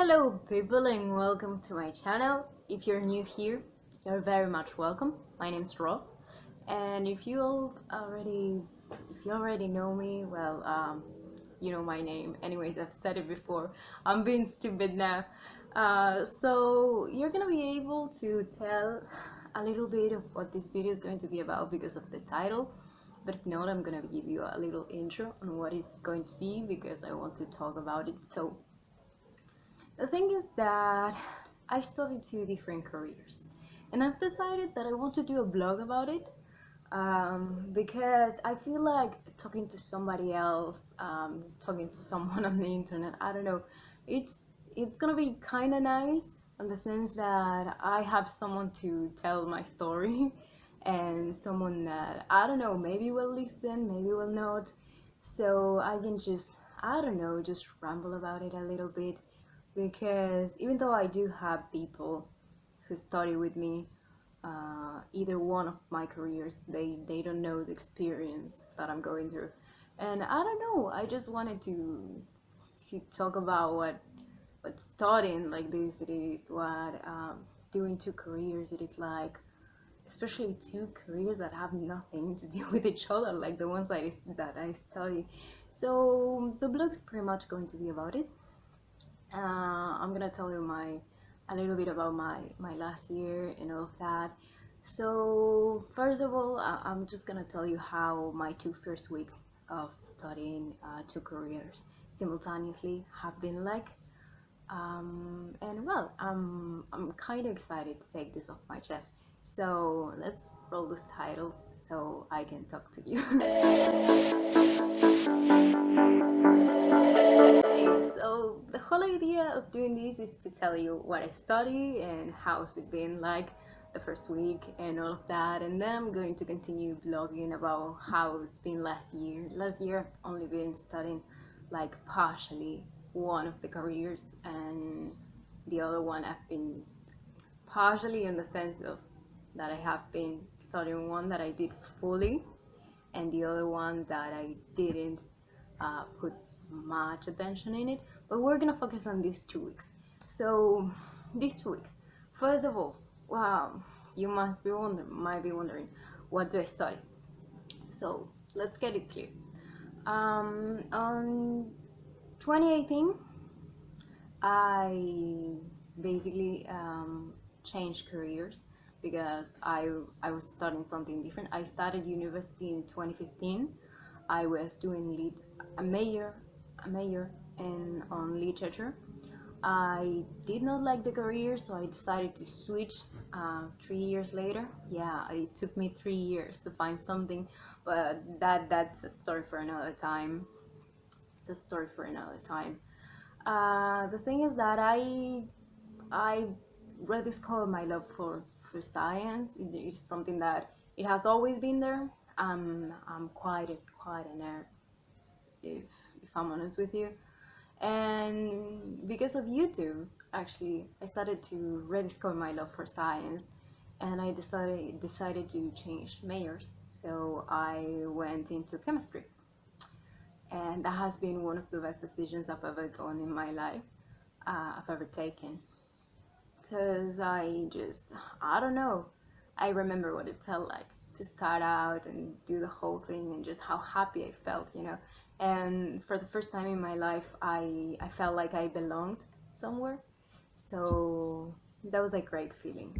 Hello people and welcome to my channel. If you're new here, you're very much welcome. My name's Ro, and if you already know me, you know my name. Anyways, I've said it before. I'm being stupid now. So you're gonna be able to tell a little bit of what this video is going to be about because of the title. But if not, I'm gonna give you a little intro on what it's going to be because I want to talk about it. So the thing is that I studied two different careers, and I've decided that I want to do a blog about it because I feel like talking to somebody else, talking to someone on the internet. I don't know. It's gonna be kind of nice in the sense that I have someone to tell my story, and someone that I don't know maybe will listen, maybe will not. So I can just I don't know just ramble about it a little bit because even though I do have people who study with me, either one of my careers, they don't know the experience that I'm going through, and I don't know. I just wanted to talk about what studying like this it is, what doing two careers it is like, especially two careers that have nothing to do with each other, like the ones that I study. So the blog is pretty much going to be about it. I'm gonna tell you a little bit about my last year and all of that. So first of all, I'm just gonna tell you how my two first weeks of studying two careers simultaneously have been like. And well, I'm kind of excited to take this off my chest. So let's roll those titles so I can talk to you. Okay, so the whole idea of doing this is to tell you what I study and how's it been like the first week and all of that, and then I'm going to continue blogging about how it's been last year. Last year I've only been studying like partially one of the careers, and the other one I've been partially in the sense of that I have been studying one that I did fully, and the other one that I didn't put much attention in it. But we're gonna focus on these 2 weeks. So these 2 weeks, first of all, wow, you might be wondering, what do I study? So let's get it clear. On 2018, I basically changed careers because I was studying something different. I started university in 2015. I was doing a major a major in on literature. I did not like the career, so I decided to switch 3 years later. Yeah, it took me 3 years to find something, but that's a story for another time. It's a story for another time. The thing is that I rediscovered my love for science. It is something that it has always been there. I'm quite a nerd, if if I'm honest with you. And because of YouTube, actually, I started to rediscover my love for science, and I decided to change majors. So I went into chemistry, and that has been one of the best decisions I've ever done in my life, I've ever taken. Because I don't know, I remember what it felt like to start out and do the whole thing and just how happy I felt, you know. And for the first time in my life, I felt like I belonged somewhere. So that was a great feeling.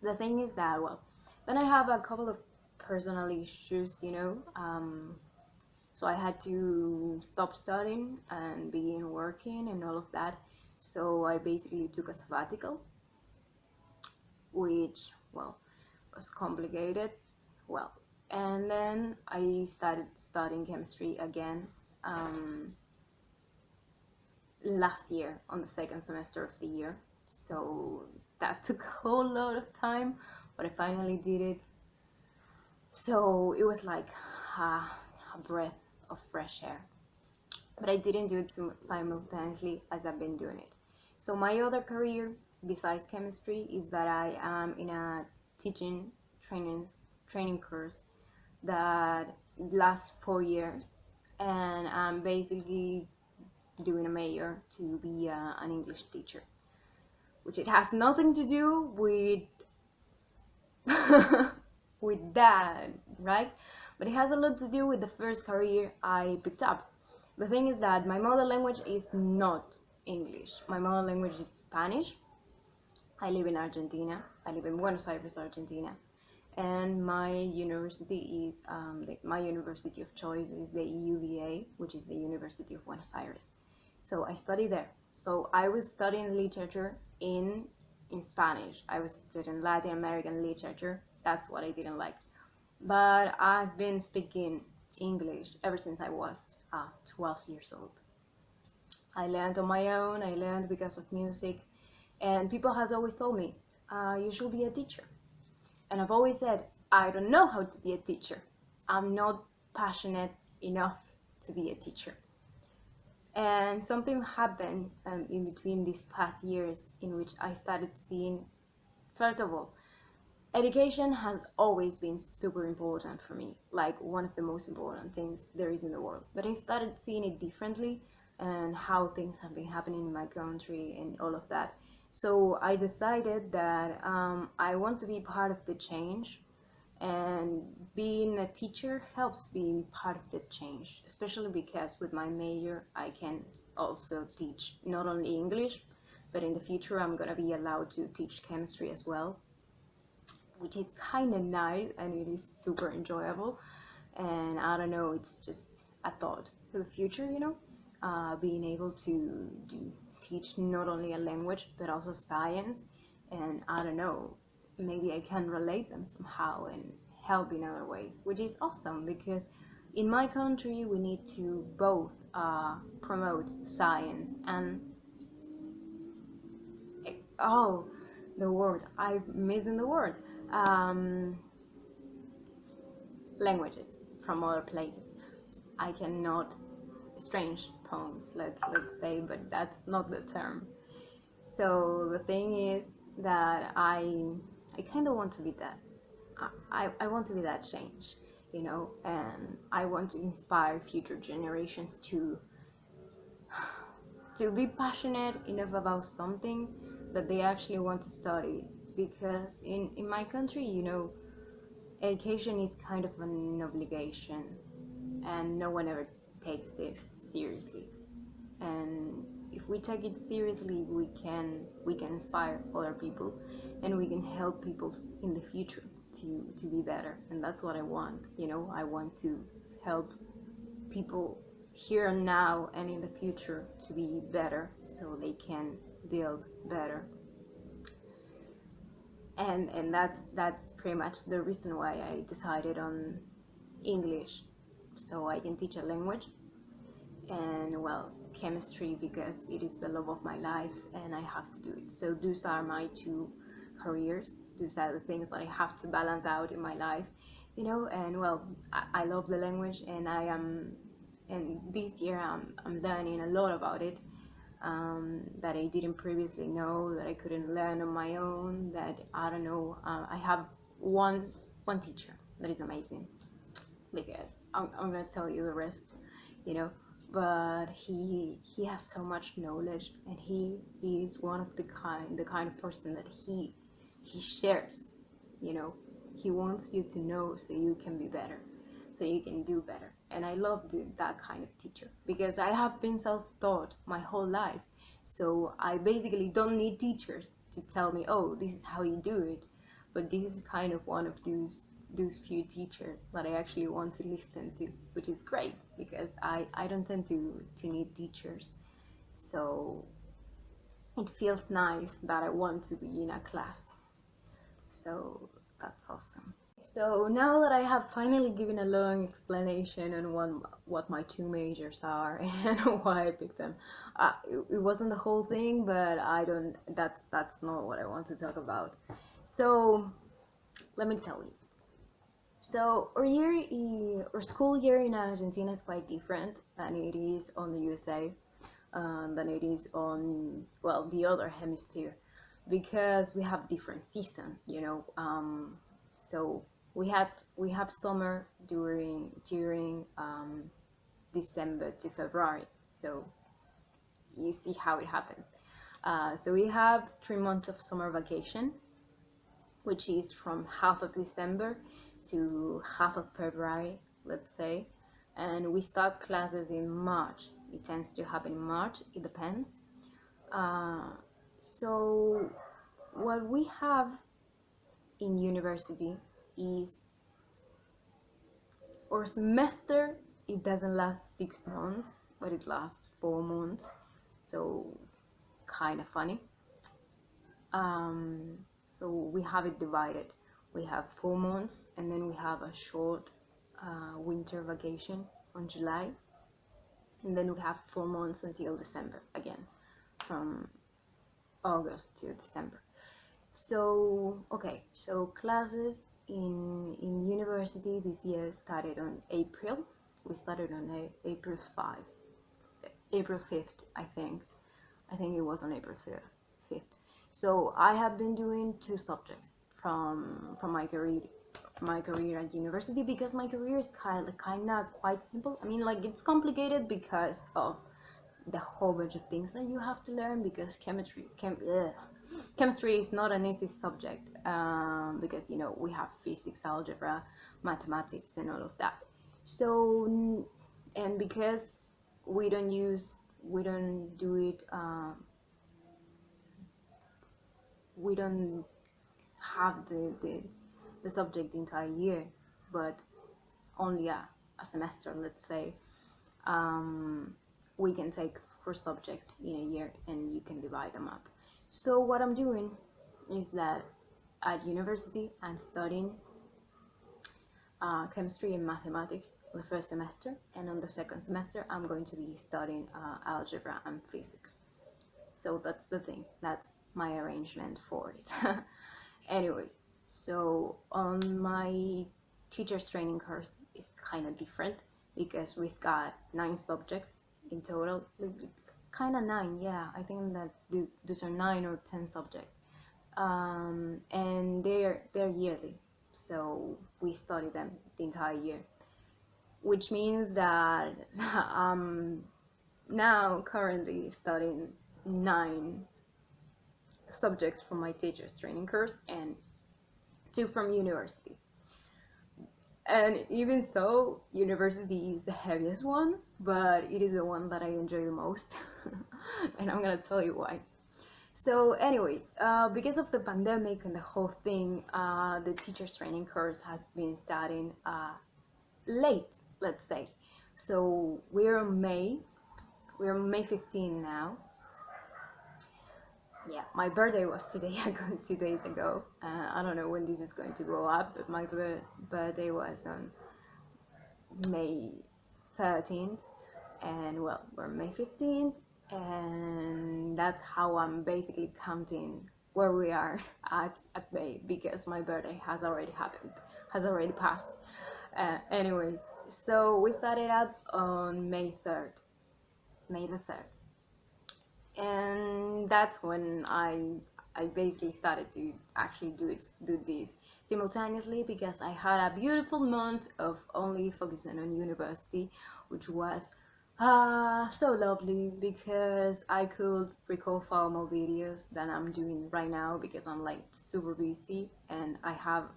The thing is that, well, then I have a couple of personal issues, you know. So I had to stop studying and begin working and all of that. So I basically took a sabbatical, which, well, was complicated. Well, and then I started studying chemistry again last year on the second semester of the year. So that took a whole lot of time, but I finally did it. So it was like a breath of fresh air. But I didn't do it simultaneously as I've been doing it. So my other career besides chemistry is that I am in a teaching training course that lasts 4 years, and I'm basically doing a major to be an English teacher, which it has nothing to do with with that, right? But it has a lot to do with the first career I picked up. The thing is that my mother language is not English. My mother language is Spanish. I live in Argentina. I live in Buenos Aires, Argentina. And my university is, my university of choice is the UVA, which is the University of Buenos Aires. So I studied there. So I was studying literature in Spanish. I was studying Latin American literature. That's what I didn't like. But I've been speaking English ever since I was 12 years old. I learned on my own. I learned because of music, and people has always told me, you should be a teacher. And I've always said, I don't know how to be a teacher. I'm not passionate enough to be a teacher. And something happened in between these past years in which I started seeing, first of all, education has always been super important for me, like one of the most important things there is in the world. But I started seeing it differently and how things have been happening in my country and all of that. So I decided that I want to be part of the change, and being a teacher helps being part of the change, especially because with my major I can also teach not only English, but in the future I'm gonna be allowed to teach chemistry as well, which is kind of nice and it is super enjoyable. And I don't know, it's just a thought for the future, being able to teach not only a language but also science. And I don't know, maybe I can relate them somehow and help in other ways, which is awesome because in my country we need to both promote science and oh, the word, I'm missing the word, um, languages from other places. I cannot, strange tongues, let's say, but that's not the term. So the thing is that I kind of want to be that. I want to be that change, and I want to inspire future generations to be passionate enough about something that they actually want to study. Because in my country, education is kind of an obligation, and no one ever takes it seriously. And if we take it seriously, we can inspire other people, and we can help people in the future to be better. And that's what I want. I want to help people here and now and in the future to be better, so they can build better. And that's pretty much the reason why I decided on English, so I can teach a language, and well, chemistry because it is the love of my life and I have to do it. So those are my two careers. Those are the things that I have to balance out in my life, and well, I love the language, and and this year I'm learning a lot about it, that I didn't previously know, that I couldn't learn on my own, that I don't know. I have one teacher that is amazing, because I'm gonna tell you the rest, you know. But he has so much knowledge, and he is one of the kind of person that he shares, you know. He wants you to know so you can be better, so you can do better. And I love that kind of teacher, because I have been self-taught my whole life. So I basically don't need teachers to tell me, oh, this is how you do it. But this is kind of one of those few teachers that I actually want to listen to, which is great, because I don't tend to need teachers. So it feels nice that I want to be in a class. So that's awesome. So now that I have finally given a long explanation on what my two majors are and why I picked them, it wasn't the whole thing, but I don't. That's not what I want to talk about. So let me tell you. So our school year in Argentina is quite different than it is on the USA, than it is on, well, the other hemisphere, because we have different seasons, so we have summer during December to February. So you see how it happens. So we have 3 months of summer vacation, which is from half of December to half of February, let's say. And we start classes in March. It tends to happen in March, it depends. Uh, so, what we have in university is our semester, it doesn't last 6 months, but it lasts 4 months. So, kind of funny. Um, so we have it divided. We have 4 months, and then we have a short winter vacation on July, and then we have 4 months until December again, from August to December. So okay, so classes in university this year started on April. We started on April 5, April 5th, I think. I think it was on April 5th. So I have been doing two subjects from my career at university, because my career is kind of quite simple. I mean, like, it's complicated because of the whole bunch of things that you have to learn, because chemistry is not an easy subject, because we have physics, algebra, mathematics, and all of that. So, and because we don't do it, we don't have the subject the entire year, but only a semester, let's say. We can take 4 subjects in a year, and you can divide them up. So what I'm doing is that at university I'm studying chemistry and mathematics the first semester, and on the second semester I'm going to be studying algebra and physics. So that's the thing, that's my arrangement for it. Anyways, so on my teacher's training course is kind of different, because we've got 9 subjects in total. Kind of 9, yeah, I think that these are 9 or 10 subjects, and they're yearly, so we study them the entire year, which means that I'm now currently studying 9 subjects from my teacher's training course and 2 from university. And even so, university is the heaviest one, but it is the one that I enjoy the most. And I'm gonna tell you why. So anyways, because of the pandemic and the whole thing, the teacher's training course has been starting late, let's say. So we're on May 15 now. Yeah, my birthday was today, 2 days ago. I don't know when this is going to go up, but my birthday was on May 13th, and well, we're May 15th, and that's how I'm basically counting where we are at May, because my birthday has already happened, has already passed. Anyways, so we started up on May 3rd, May the 3rd, and that's when I basically started to actually do this simultaneously, because I had a beautiful month of only focusing on university, which was so lovely, because I could record formal videos that I'm doing right now, because I'm like super busy, and I have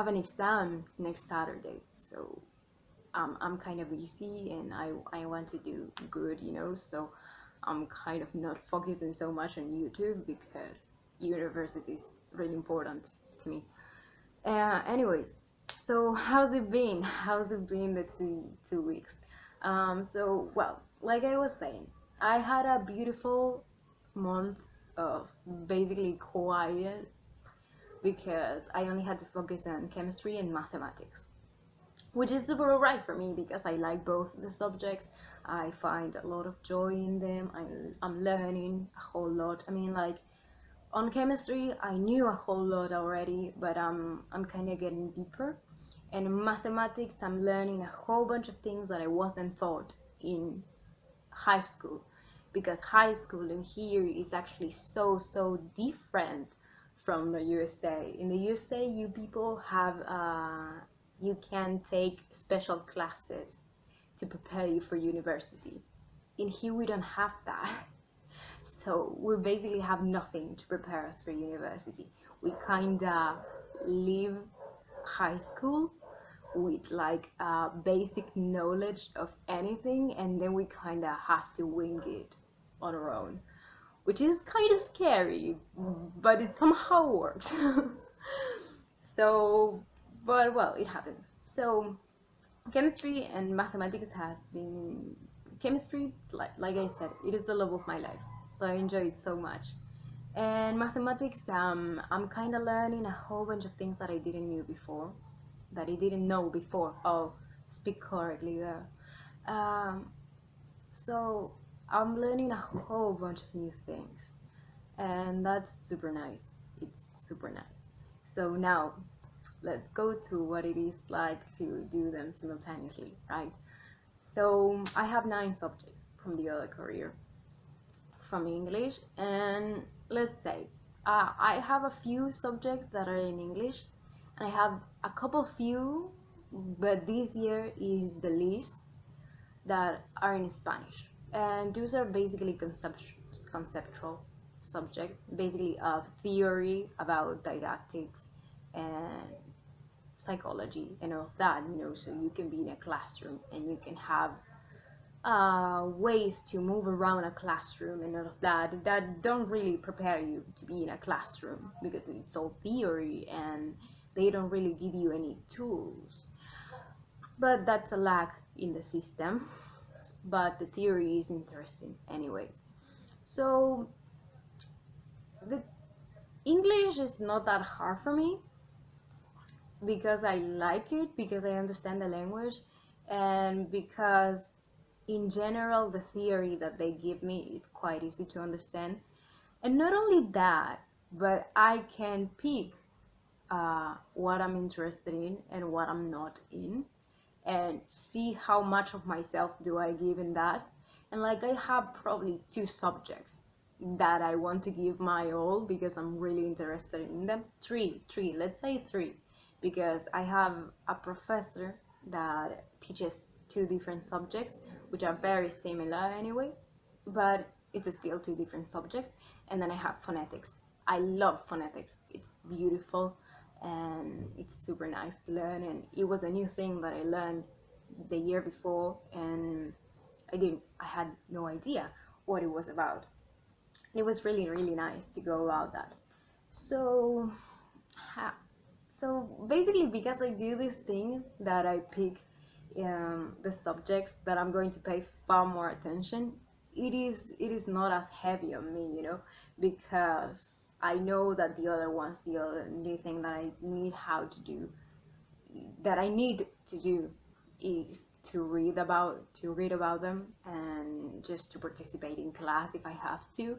an exam next Saturday, so I'm kind of busy, and I want to do good, so I'm kind of not focusing so much on YouTube, because university is really important to me. Anyways, so how's it been? How's it been the 2 weeks? So, well, like I was saying, I had a beautiful month of basically quiet, because I only had to focus on chemistry and mathematics, which is super alright for me, because I like both the subjects. I find a lot of joy in them. I'm learning a whole lot. I mean, like, on chemistry I knew a whole lot already, but I'm kind of getting deeper. And in mathematics I'm learning a whole bunch of things that I wasn't taught in high school, because high school in here is actually so different from the USA. In the USA, you people have you can take special classes to prepare you for university. In here, we don't have that. So we basically have nothing to prepare us for university. We kind of leave high school with like basic knowledge of anything, and then we kind of have to wing it on our own, which is kind of scary, but it somehow works. So, but well, it happens. So chemistry and mathematics has been chemistry, like I said, it is the love of my life, so I enjoy it so much. And mathematics, I'm kind of learning a whole bunch of things that I didn't knew before, that I didn't know before. Oh, speak correctly there. um, so I'm learning a whole bunch of new things, and that's super nice. It's super nice. So now let's go to what it is like to do them simultaneously, right? So I have 9 subjects from the other career, from English, and let's say I have a few subjects that are in English, and I have a couple few, but this year is the least, that are in Spanish. And those are basically conceptual subjects, basically of theory about didactics and psychology and all of that, so you can be in a classroom and you can have ways to move around a classroom and all of that don't really prepare you to be in a classroom, because it's all theory and they don't really give you any tools. But that's a lack in the system, but the theory is interesting anyway. So the English is not that hard for me, because I like it, because I understand the language, and because in general the theory that they give me is quite easy to understand. And not only that, but I can pick what I'm interested in and what I'm not in, and see how much of myself do I give in that. And like, I have probably 2 subjects that I want to give my all because I'm really interested in them. Three, let's say three, because I have a professor that teaches 2 different subjects, which are very similar anyway, but it's still 2 different subjects. And then I have phonetics. I love phonetics. It's beautiful and it's super nice to learn, and it was a new thing that I learned the year before, and I had no idea what it was about. It was really, really nice to go about that. So so basically, because I do this thing that I pick the subjects that I'm going to pay far more attention, it is not as heavy on me, because I know that the other ones, the other new thing that I need to do is to read about them, and just to participate in class if I have to.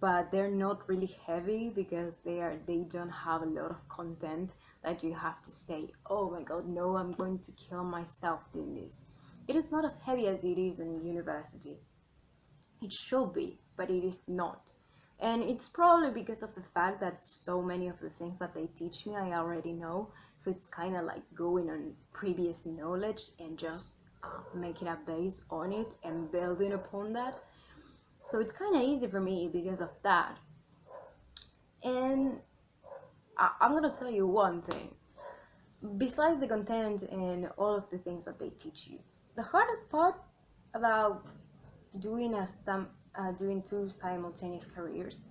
But they're not really heavy, because they don't have a lot of content that you have to say, oh my god, no, I'm going to kill myself doing this. It is not as heavy as it is in university. It should be, but it is not. And it's probably because of the fact that so many of the things that they teach me I already know. So it's kind of like going on previous knowledge and just making a base on it and building upon that. So it's kind of easy for me because of that. And I'm gonna tell you one thing. Besides the content and all of the things that they teach you, the hardest part about doing 2 simultaneous careers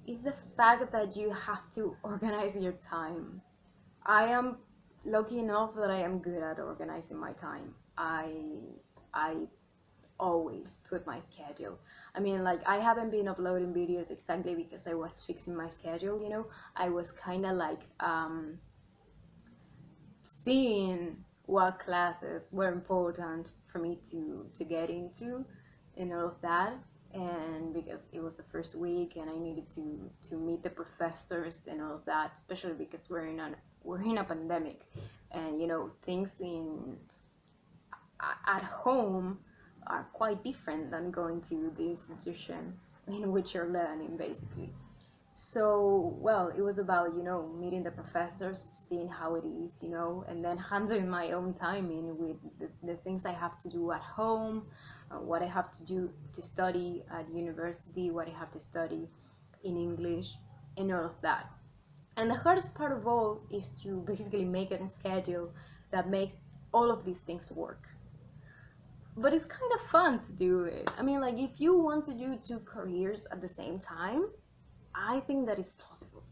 is the fact that you have to organize your time. I am lucky enough that I am good at organizing my time. I always put my schedule. I mean, like, I haven't been uploading videos exactly because I was fixing my schedule. I was kind of like seeing what classes were important for me to get into and all of that. And because it was the first week and I needed to meet the professors and all of that, especially because we're in a pandemic, and things at home are quite different than going to the institution in which you're learning, basically. So, well, it was about, meeting the professors, seeing how it is, and then handling my own timing with the things I have to do at home, what I have to do to study at university, what I have to study in English, and all of that. And the hardest part of all is to basically make a schedule that makes all of these things work. But it's kind of fun to do it. I mean, like, if you want to do two careers at the same time, I think that is possible.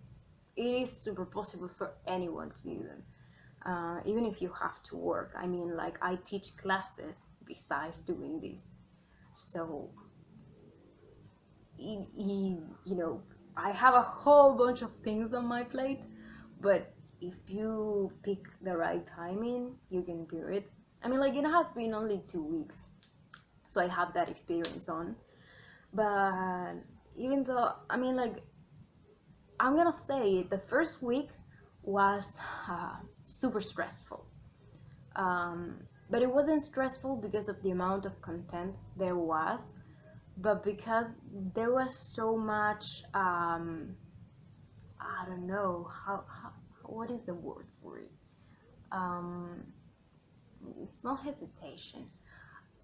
It is super possible for anyone to do them, even if you have to work. I mean, like, I teach classes besides doing this. So, you know, I have a whole bunch of things on my plate, but if you pick the right timing, you can do it. I mean, like, it has been only 2 weeks, so I have that experience on. But even though, I mean, like, I'm gonna say the first week was super stressful. But it wasn't stressful because of the amount of content there was, but because there was so much, I don't know, what is the word for it? Um, it's not hesitation.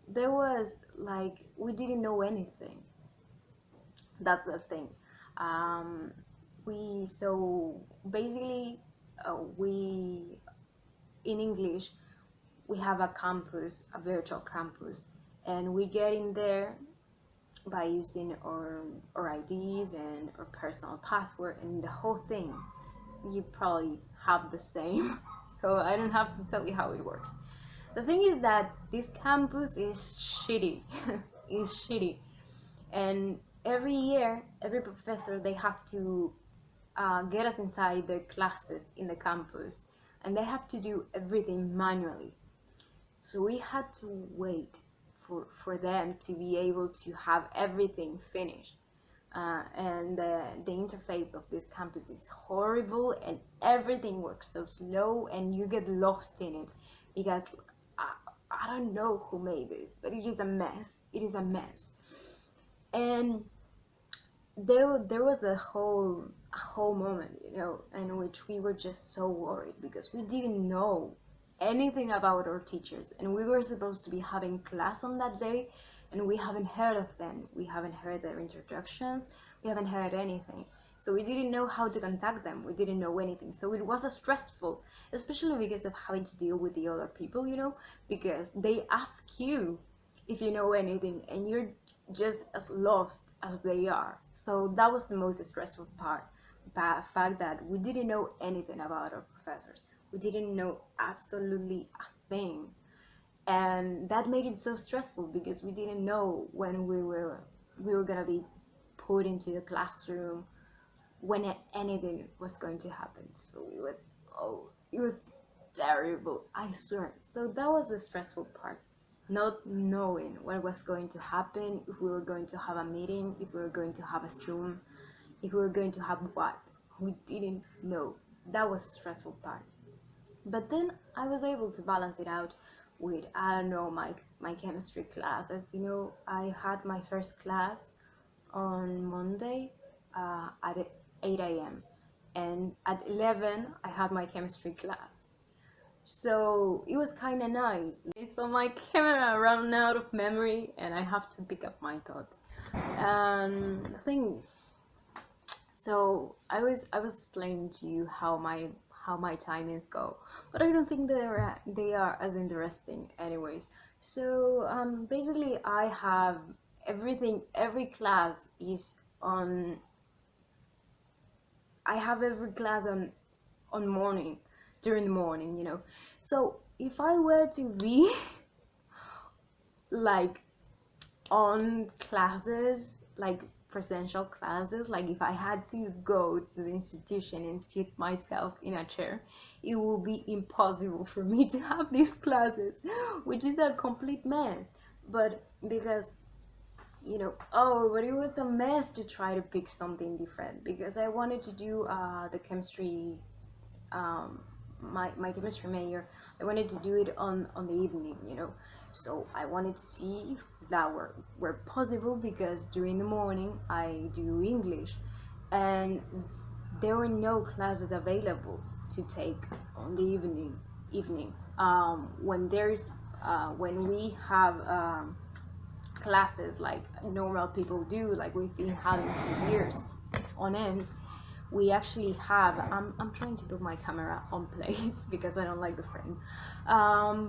There was like, we didn't know anything. That's the thing. Um, so basically, we in English, we have a campus, a virtual campus, and we get in there by using our IDs and our personal password and the whole thing. You probably have the same, so I don't have to tell you how it works. The thing is that this campus is shitty. Is shitty, and every year, every professor, they have to get us inside their classes in the campus, and they have to do everything manually. So we had to wait for them to be able to have everything finished. And the interface of this campus is horrible, and everything works so slow, and you get lost in it because I, I don't know who made this, but it is a mess. It is a mess. And there was a whole moment, in which we were just so worried because we didn't know anything about our teachers, and we were supposed to be having class on that day, and we haven't heard of them. We haven't heard their introductions. We haven't heard anything. So we didn't know how to contact them. We didn't know anything. So it was stressful, especially because of having to deal with the other people, because they ask you if you know anything, and you're just as lost as they are. So that was the most stressful part. The fact that we didn't know anything about our professors. We didn't know absolutely a thing. And that made it so stressful because we didn't know when we were gonna be put into the classroom, when anything was going to happen. So it was terrible, I swear. So that was the stressful part, not knowing what was going to happen, if we were going to have a meeting, if we were going to have a Zoom, if we were going to have what. We didn't know. That was the stressful part. But then I was able to balance it out with, I don't know, my chemistry class. As you know, I had my first class on Monday at 8 a.m. And at 11, I had my chemistry class. So it was kind of nice. So my camera ran out of memory, and I have to pick up my thoughts. And the thing is, so I was explaining to you how my timings go, but I don't think they are as interesting, anyways. So basically, I have everything. Every class is on. I have every class on morning, during the morning, So if I were to be like on classes, like presential classes, like if I had to go to the institution and sit myself in a chair, it would be impossible for me to have these classes, which is a complete mess. But because but it was a mess to try to pick something different because I wanted to do the chemistry, my chemistry major. I wanted to do it on the evening, so I wanted to see if that were possible, because during the morning I do English, and there were no classes available to take on the evening. When there's when we have classes like normal people do, like we've been having for years on end, we actually have, I'm trying to put my camera on place because I don't like the frame,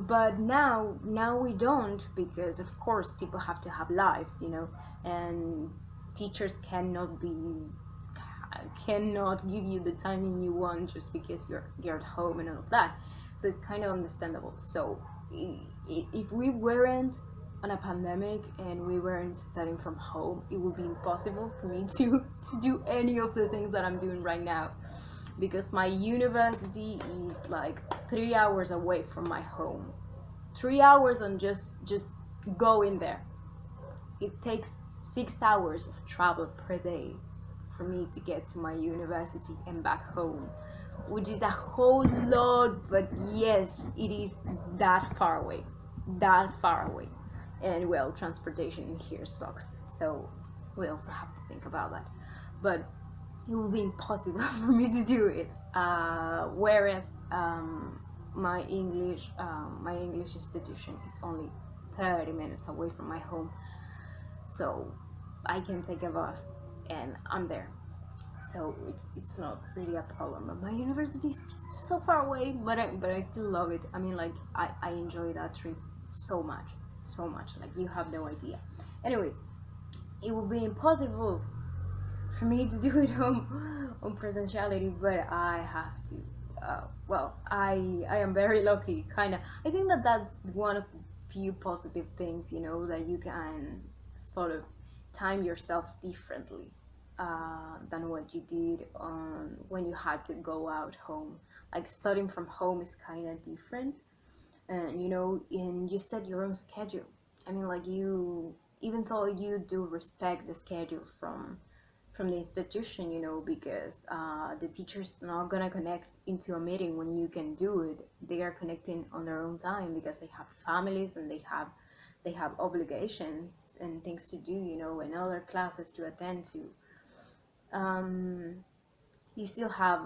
but now we don't, because of course people have to have lives, you know, and teachers cannot give you the timing you want just because you're at home and all of that. So it's kind of understandable. So if we weren't on a pandemic and we weren't studying from home, it would be impossible for me to do any of the things that I'm doing right now, because my university is like 3 hours away from my home. 3 hours on just going there. It takes 6 hours of travel per day for me to get to my university and back home, which is a whole lot, but yes, it is that far away. That far away. And well, transportation here sucks. So we also have to think about that. But it will be impossible for me to do it. Whereas my English institution is only 30 minutes away from my home, so I can take a bus and I'm there. So it's not really a problem. But my university is just so far away, but I still love it. I mean, like I enjoy that trip so much, so much. Like you have no idea. Anyways, it would be impossible for me to do it on presentiality, but I have to. Well, I am very lucky, kind of. I think that that's one of the few positive things, you know, that you can sort of time yourself differently than what you did on when you had to go out home. Like studying from home is kind of different, and you know, you set your own schedule. I mean, like you, even though you do respect the schedule from the institution, you know, because the teacher's not gonna connect into a meeting when you can do it. They are connecting on their own time because they have families and they have obligations and things to do, you know, and other classes to attend to. um, you still have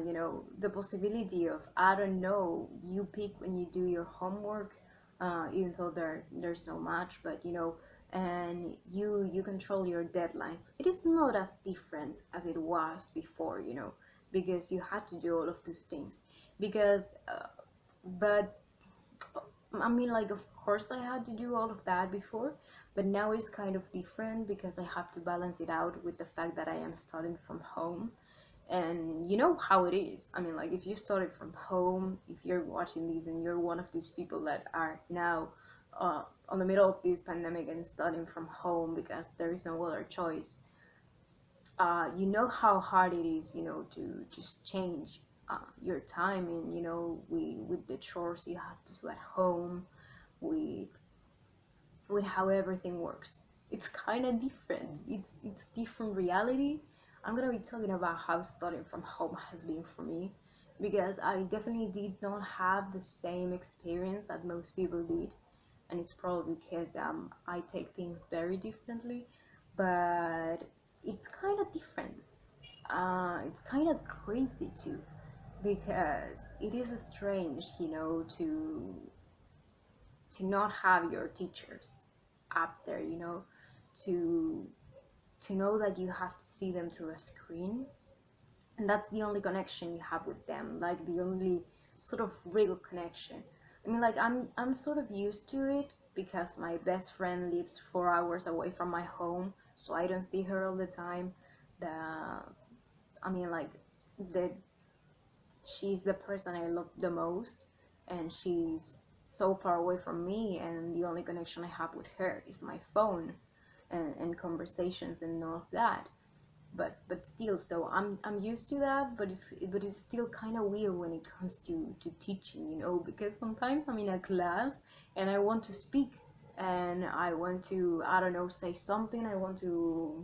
you know, the possibility of, I don't know, you pick when you do your homework, even though there's so much, but you know, and you control your deadlines. It is not as different as it was before, you know, because you had to do all of those things. Because but I mean, like, of course I had to do all of that before, but now it's kind of different because I have to balance it out with the fact that I am studying from home. And you know how it is. I mean, like, if you study from home, if you're watching these and you're one of these people that are now on the middle of this pandemic and studying from home because there is no other choice, you know how hard it is, you know, to just change your time, and you know, with the chores you have to do at home, with how everything works. It's kind of different. It's different reality. I'm gonna be talking about how studying from home has been for me, because I definitely did not have the same experience that most people did, and it's probably because I take things very differently, but it's kind of different. It's kind of crazy too, because it is strange, you know, to not have your teachers up there, you know, to know that you have to see them through a screen, and that's the only connection you have with them, like the only sort of real connection. I mean, like, I'm sort of used to it because my best friend lives 4 hours away from my home, so I don't see her all the time. The I mean, like, the she's the person I love the most, and she's so far away from me, and the only connection I have with her is my phone and conversations and all of that. But still, so I'm used to that, but it's still kind of weird when it comes to teaching, you know, because sometimes I'm in a class and I want to speak, and I want to, I don't know, say something. I want to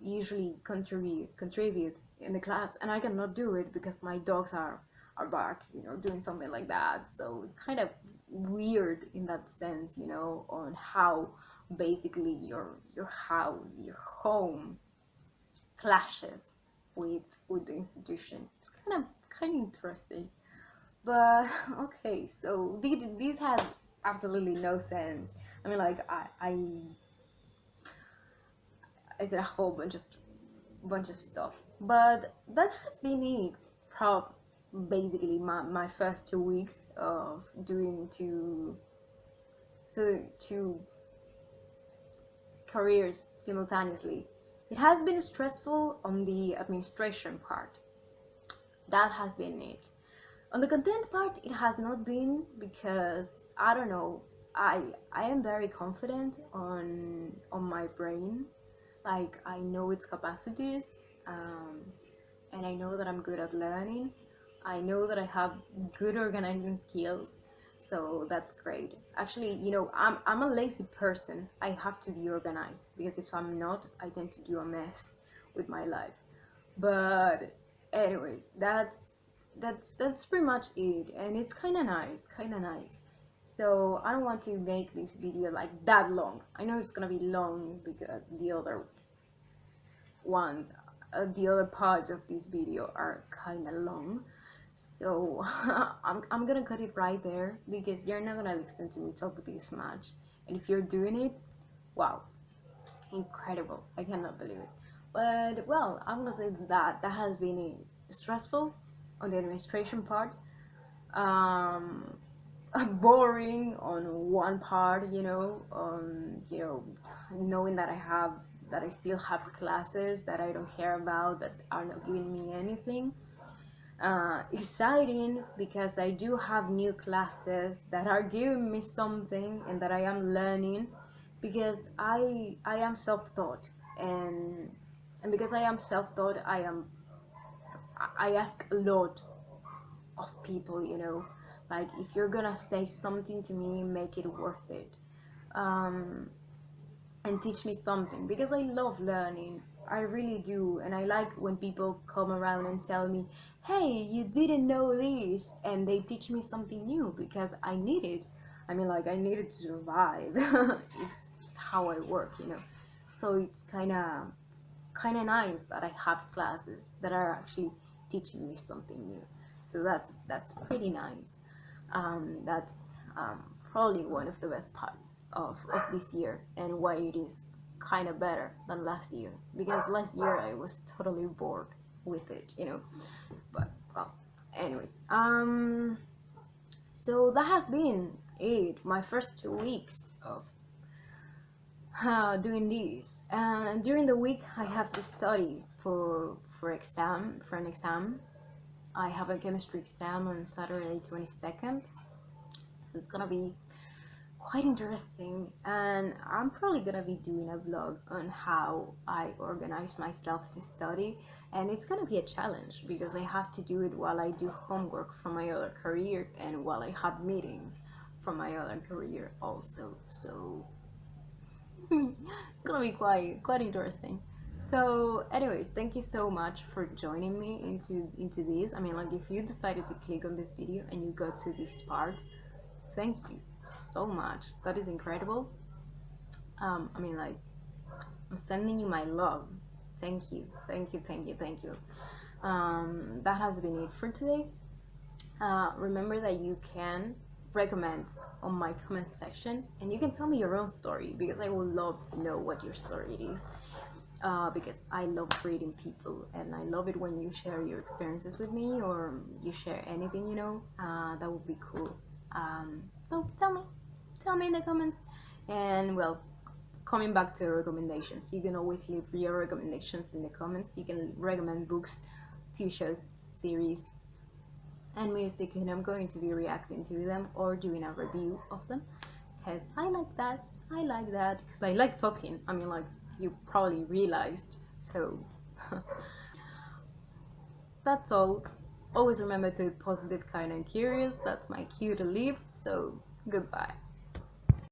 usually contribute in the class, and I cannot do it because my dogs are barking, or doing something like that. So it's kind of weird in that sense, you know, on how basically your home clashes with the institution. It's kind of interesting. But okay, so this has absolutely no sense. I mean, like I said a whole bunch of stuff, but that has been it. Prob Basically my first 2 weeks of doing two careers simultaneously. It has been stressful on the administration part. That has been it. On the content part, it has not been, because I don't know. I am very confident on my brain. Like, I know its capacities, um, and I know that I'm good at learning. I know that I have good organizing skills, so that's great. Actually, I'm a lazy person. I have to be organized, because if I'm not, I tend to do a mess with my life. But anyways, that's pretty much it, and it's kind of nice. So I don't want to make this video like that long. I know it's gonna be long because ones the other parts of this video are kind of long, so I'm gonna cut it right there, because you're not gonna listen to me talk this much. And if you're doing it, wow, incredible, I cannot believe it. But well, I'm gonna say that has been stressful on the administration part, um boring on one part, knowing that I still have classes that I don't care about, that are not giving me anything. Exciting, because I do have new classes that are giving me something and that I am learning, because I am self-taught, and because I am self-taught, I ask a lot of people, like, if you're gonna say something to me, make it worth it, um, and teach me something, because I love learning. I really do, and I like when people come around and tell me, hey, you didn't know this, and they teach me something new, because I need it. I mean, like, I need it to survive. It's just how I work. So it's kind of nice that I have classes that are actually teaching me something new. So that's pretty nice. That's probably one of the best parts of this year, and why it is kind of better than last year, because last year I was totally bored with it. But well, anyways, so that has been it, my first 2 weeks of doing this. And during the week I have to study for an exam. I have a chemistry exam on Saturday 22nd, so it's gonna be quite interesting, and I'm probably gonna be doing a vlog on how I organize myself to study. And it's gonna be a challenge, because I have to do it while I do homework from my other career, and while I have meetings from my other career also. So it's gonna be quite interesting. So anyways, thank you so much for joining me into this. I mean, like, if you decided to click on this video and you got to this part, thank you so much. That is incredible. I mean, like, I'm sending you my love. Thank you, thank you, thank you, thank you. That has been it for today. Remember that you can recommend on my comment section, and you can tell me your own story, because I would love to know what your story is. Because I love reading people, and I love it when you share your experiences with me, or you share anything. That would be cool. So tell me in the comments. And well, coming back to recommendations, you can always leave your recommendations in the comments. You can recommend books, TV shows, series, and music, and I'm going to be reacting to them or doing a review of them, because I like that. Because I like talking. I mean, like, you probably realized. So that's all. Always remember to be positive, kind, and curious. That's my cue to leave. So goodbye.